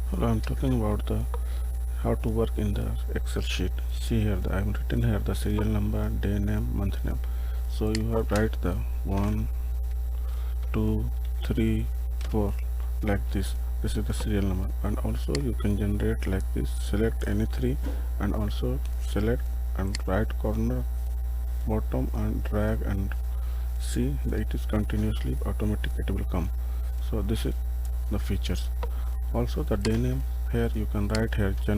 Hello, I'm talking about the how to work in the Excel sheet. See here, I'm written here the serial number, day name, month name. So you have write the 1, 2, 3, 4 like this. This is the serial number, and also you can generate like this. Select any three, and also select and right corner bottom and drag and see that it is continuously automatic. It will come. So this is the features. Also the day name, here you can write here day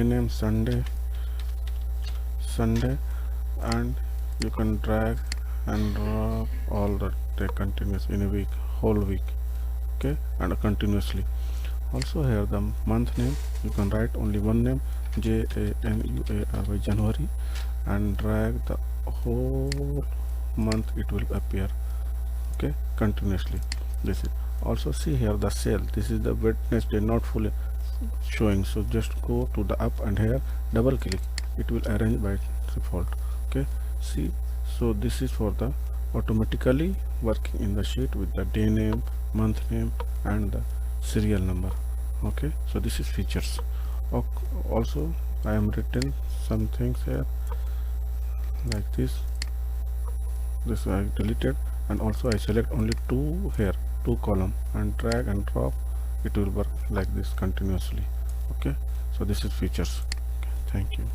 name Sunday, and you can drag and drop all the day continuous in a week, whole week. Okay, and continuously. Also here the month name, you can write only one name, January, January, and drag the whole month, it will appear. Okay, continuously. This is also, see here the cell, this is the Wednesday not fully showing, so just go to the up and here double click, it will arrange by default. Okay, see, so this is for the automatically working in the sheet with the day name, month name, and the serial number. Okay, so this is features. Also I am written some things here like this I deleted, and also I select only two column and drag and drop, it will work like this continuously. Okay, so this is features. Okay, thank you.